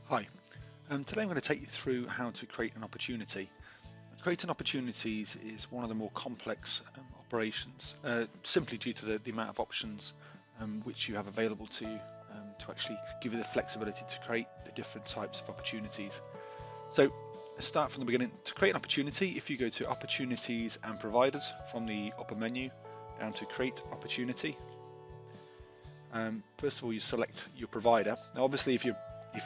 Hi, today I'm going to take you through how to create an opportunity. Creating opportunities is one of the more complex operations, simply due to the amount of options which you have available to you to actually give you the flexibility to create the different types of opportunities. So let's start from the beginning. To create an opportunity, if you go to Opportunities and Providers from the upper menu down to Create Opportunity, first of all you select your provider. Now obviously if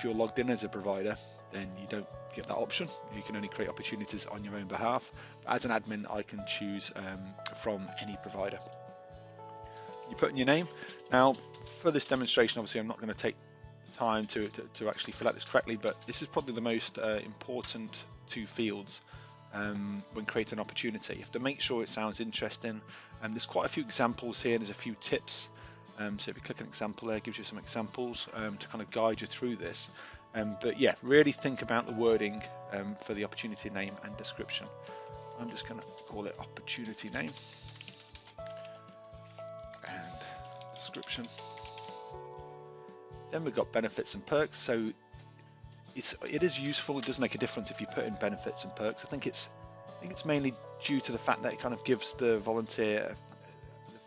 you're logged in as a provider, then you don't get that option. You can only create opportunities on your own behalf. But as an admin, I can choose from any provider. You put in your name. Now, for this demonstration, obviously, I'm not going to take time to actually fill out this correctly, but this is probably the most important two fields when creating an opportunity. You have to make sure it sounds interesting. There's quite a few examples here, and there's a few tips. So if you click an example there, it gives you some examples to kind of guide you through this. But yeah, really think about the wording for the opportunity name and description. I'm just going to call it opportunity name and description. Then we've got benefits and perks. So it is useful. It does make a difference if you put in benefits and perks. I think it's mainly due to the fact that it kind of gives the volunteer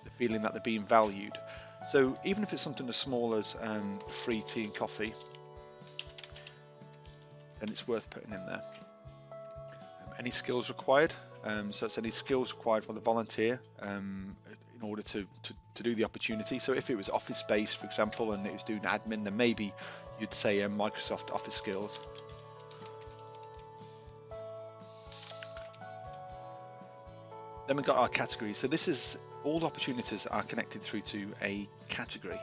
the feeling that they're being valued. So even if it's something as small as free tea and coffee, then it's worth putting in there. Any skills required, so it's any skills required for the volunteer in order to do the opportunity. So if it was office based, for example, and it was doing admin, then maybe you'd say Microsoft Office skills. Then we've got our categories. So this is all the opportunities are connected through to a category.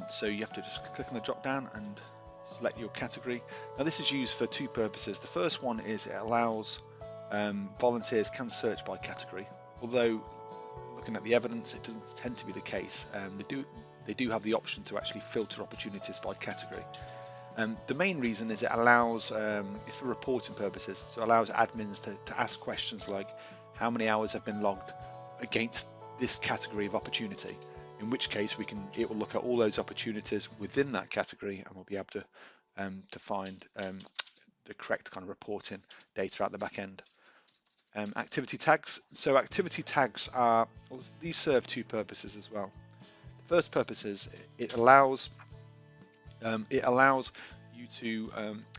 So you have to just click on the drop down and select your category. Now this is used for two purposes. The first one is it allows volunteers can search by category, although looking at the evidence it doesn't tend to be the case. They do have the option to actually filter opportunities by category. The main reason is it allows it's for reporting purposes, so it allows admins to ask questions like how many hours have been logged against this category of opportunity, in which case it will look at all those opportunities within that category and we'll be able to find the correct kind of reporting data at the back end. Activity tags. So activity tags these serve two purposes as well. The first purpose is it allows you to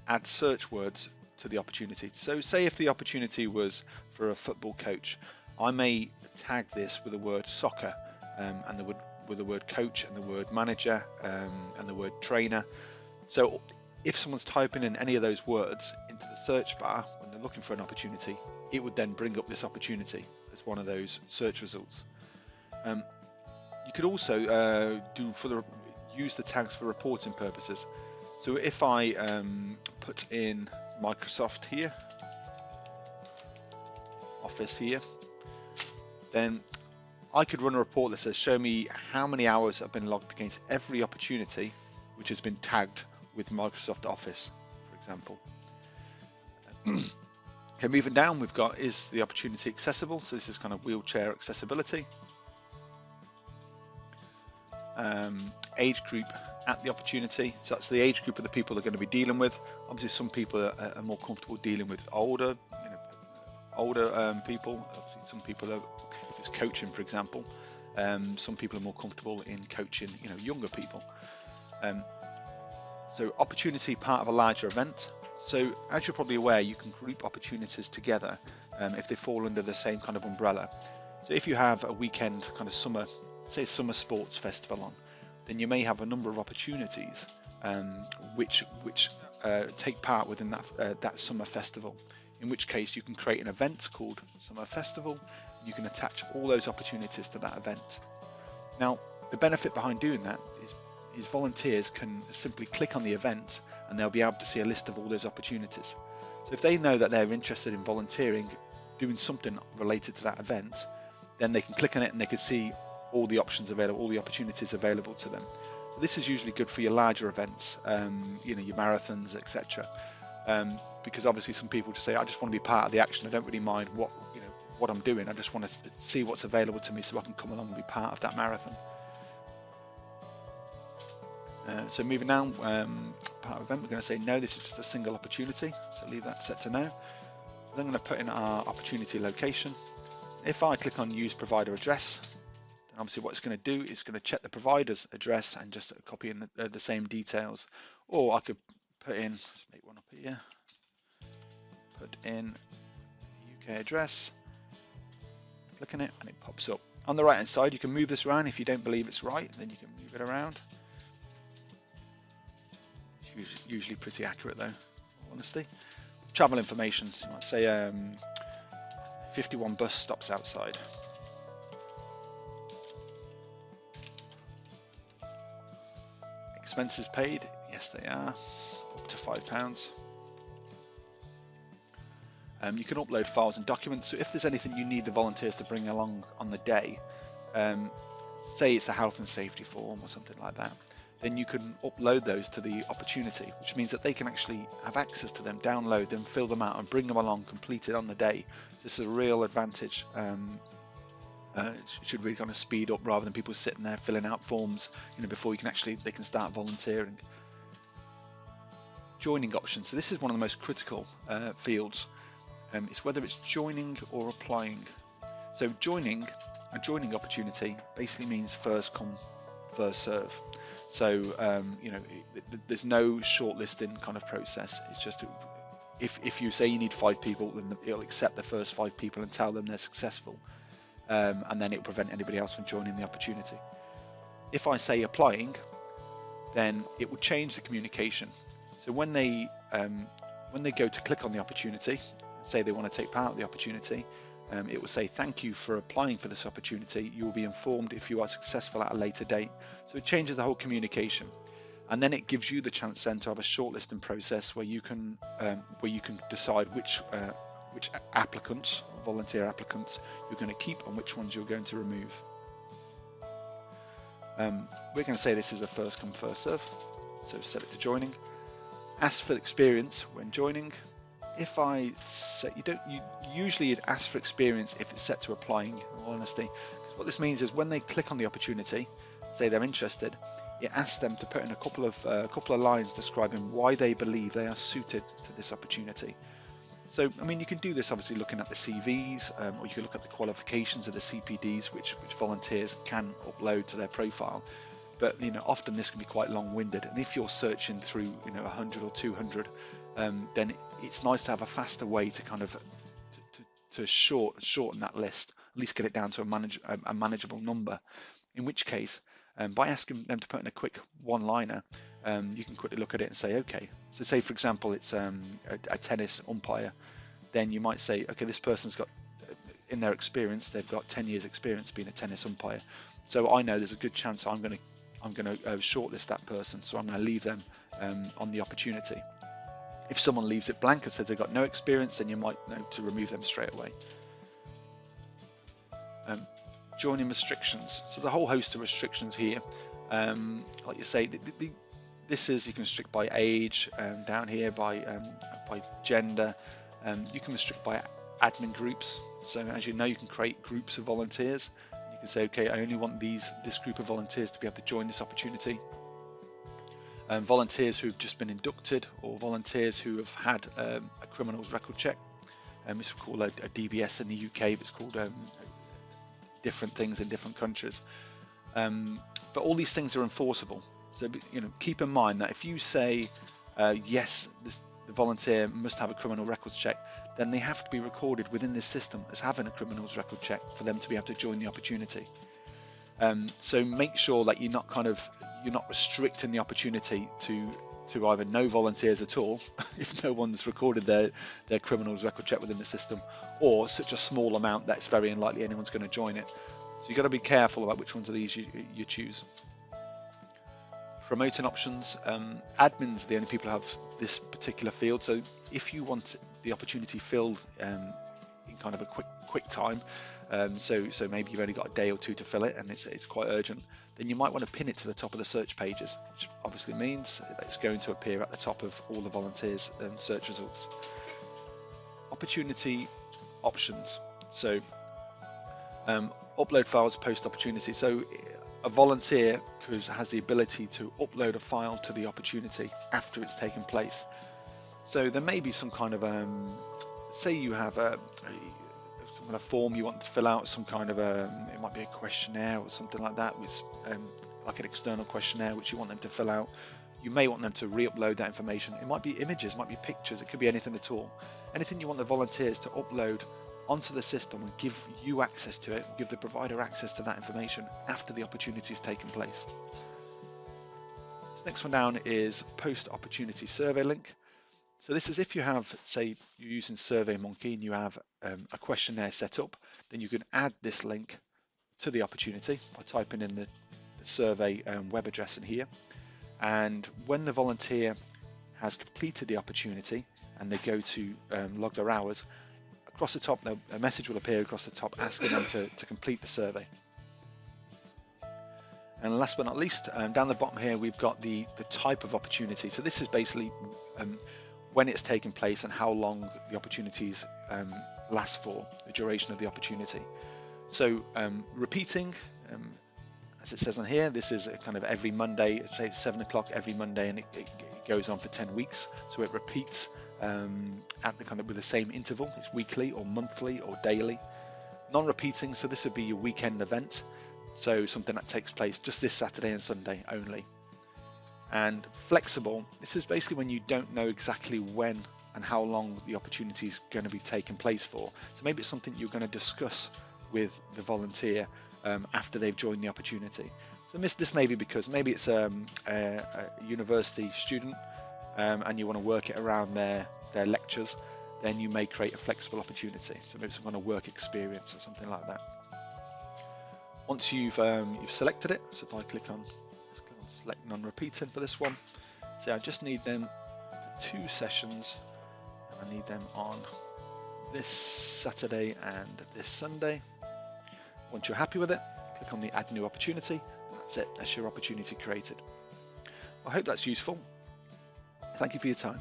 add search words to the opportunity. So say if the opportunity was for a football coach, I may tag this with the word soccer and with the word coach and the word manager and the word trainer. So if someone's typing in any of those words into the search bar when they're looking for an opportunity, it would then bring up this opportunity as one of those search results. You could also use the tags for reporting purposes. So if I put in Microsoft here, Office here, then I could run a report that says show me how many hours have been logged against every opportunity which has been tagged with Microsoft Office, for example. Okay, moving down, we've got is the opportunity accessible. So this is kind of wheelchair accessibility. Age group at the opportunity. So that's the age group of the people they're going to be dealing with. Obviously, some people are more comfortable dealing with older people. Obviously, some people are, if it's coaching, for example, some people are more comfortable in coaching, younger people. So opportunity part of a larger event. So as you're probably aware, you can group opportunities together if they fall under the same kind of umbrella. So if you have a weekend kind of summer sports festival on, then you may have a number of opportunities which take part within that summer festival. In which case you can create an event called Summer Festival. You can attach all those opportunities to that event. Now, the benefit behind doing that is volunteers can simply click on the event and they'll be able to see a list of all those opportunities. So if they know that they're interested in volunteering, doing something related to that event, then they can click on it and they can see all the options available, all the opportunities available to them. So this is usually good for your larger events, your marathons, etc. Because obviously some people just say, I just want to be part of the action. I don't really mind what I'm doing. I just want to see what's available to me so I can come along and be part of that marathon. So moving down, part of event, we're going to say no, this is just a single opportunity, so leave that set to no. Then I'm going to put in our opportunity location. If I click on use provider address, then obviously what it's going to do is going to check the provider's address and just copy in the same details. Or I could put in, let's make one up here, put in UK address, click on it and it pops up. On the right hand side, you can move this around. If you don't believe it's right, then you can move it around. It's usually pretty accurate though, honestly. Travel information, so you might say 51 bus stops outside. Expenses paid, yes they are, up to £5. You can upload files and documents, so if there's anything you need the volunteers to bring along on the day, say it's a health and safety form or something like that, then you can upload those to the opportunity, which means that they can actually have access to them, download them, fill them out and bring them along completed on the day. This is a real advantage. It should really kind of speed up rather than people sitting there filling out forms, before they can start volunteering. Joining options. So this is one of the most critical fields. It's whether it's joining or applying. So a joining opportunity basically means first come, first serve. So there's no shortlisting kind of process. It's just if you say you need 5 people, then it'll accept the first 5 people and tell them they're successful, and then it'll prevent anybody else from joining the opportunity. If I say applying, then it will change the communication. So when they go to click on the opportunity, say they want to take part of the opportunity, it will say thank you for applying for this opportunity. You will be informed if you are successful at a later date. So it changes the whole communication, and then it gives you the chance then to have a shortlisting process where you can decide which applicants, volunteer applicants, you're going to keep and which ones you're going to remove. We're going to say this is a first come first serve, so set it to joining. Ask for experience when joining. If I set, you usually you'd ask for experience if it's set to applying, in all honesty, because what this means is when they click on the opportunity, say they're interested, it asks them to put in a couple of lines describing why they believe they are suited to this opportunity. So I mean, you can do this obviously looking at the CVs, or you can look at the qualifications of the CPDs which volunteers can upload to their profile. But often this can be quite long-winded, and if you're searching through 100 or 200, then it's nice to have a faster way to kind of to shorten that list, at least get it down to a manageable number. In which case, by asking them to put in a quick one-liner, you can quickly look at it and say, okay, so say for example it's a tennis umpire, then you might say, okay, this person's got, in their experience, they've got 10 years experience being a tennis umpire, so I know there's a good chance I'm going to shortlist that person, so I'm going to leave them on the opportunity. If someone leaves it blank and says they've got no experience, then you might know to remove them straight away. Joining restrictions. So there's a whole host of restrictions here. Like you say, this is, you can restrict by age, down here by gender. You can restrict by admin groups. So as you know, you can create groups of volunteers. You can say, okay, I only want this group of volunteers to be able to join this opportunity. Volunteers who've just been inducted, or volunteers who have had a criminals record check. It's called a DBS in the UK, but it's called different things in different countries. But all these things are enforceable. So keep in mind that if you say yes, the volunteer must have a criminal records check, then they have to be recorded within this system as having a criminals record check for them to be able to join the opportunity. So make sure that you're not restricting the opportunity to either no volunteers at all if no one's recorded their criminals record check within the system, or such a small amount that it's very unlikely anyone's going to join it. So you've got to be careful about which ones of these you choose. Promoting options. Admins are the only people who have this particular field, so if you want the opportunity filled in kind of a quick time, so maybe you've only got a day or two to fill it and it's quite urgent, then you might want to pin it to the top of the search pages, which obviously means that it's going to appear at the top of all the volunteers' search results. Opportunity options. So upload files post opportunity. So a volunteer because it has the ability to upload a file to the opportunity after it's taken place. So there may be some kind of say you have some kind of form you want to fill out, some kind of it might be a questionnaire or something like that, with like an external questionnaire which you want them to fill out. You may want them to re-upload that information. It might be images, it might be pictures, it could be anything at all. Anything you want the volunteers to upload onto the system and give you access to it, give the provider access to that information after the opportunity has taken place. Next one down is post opportunity survey link. So this is if you have, say, you're using SurveyMonkey and you have a questionnaire set up, then you can add this link to the opportunity by typing in the survey web address in here. And when the volunteer has completed the opportunity and they go to log their hours, across the top, a message will appear across the top asking them to complete the survey. And last but not least, down the bottom here, we've got the type of opportunity. So this is basically when it's taken place and how long the opportunities last for, the duration of the opportunity. So repeating, as it says on here, this is a kind of every Monday, say it's 7 o'clock every Monday, and it goes on for 10 weeks. So it repeats at the kind of with the same interval. It's weekly or monthly or daily. Non-repeating, so this would be your weekend event. So something that takes place just this Saturday and Sunday only. And flexible, this is basically when you don't know exactly when and how long the opportunity is going to be taking place for. So maybe it's something you're going to discuss with the volunteer after they've joined the opportunity. So this may be because maybe it's a university student and you want to work it around their lectures, then you may create a flexible opportunity. So maybe some kind of work experience or something like that. Once you've selected it, so if I click on select non-repeating for this one, say I just need them for 2 sessions, and I need them on this Saturday and this Sunday. Once you're happy with it, click on the add new opportunity, and that's it, that's your opportunity created. I hope that's useful. Thank you for your time.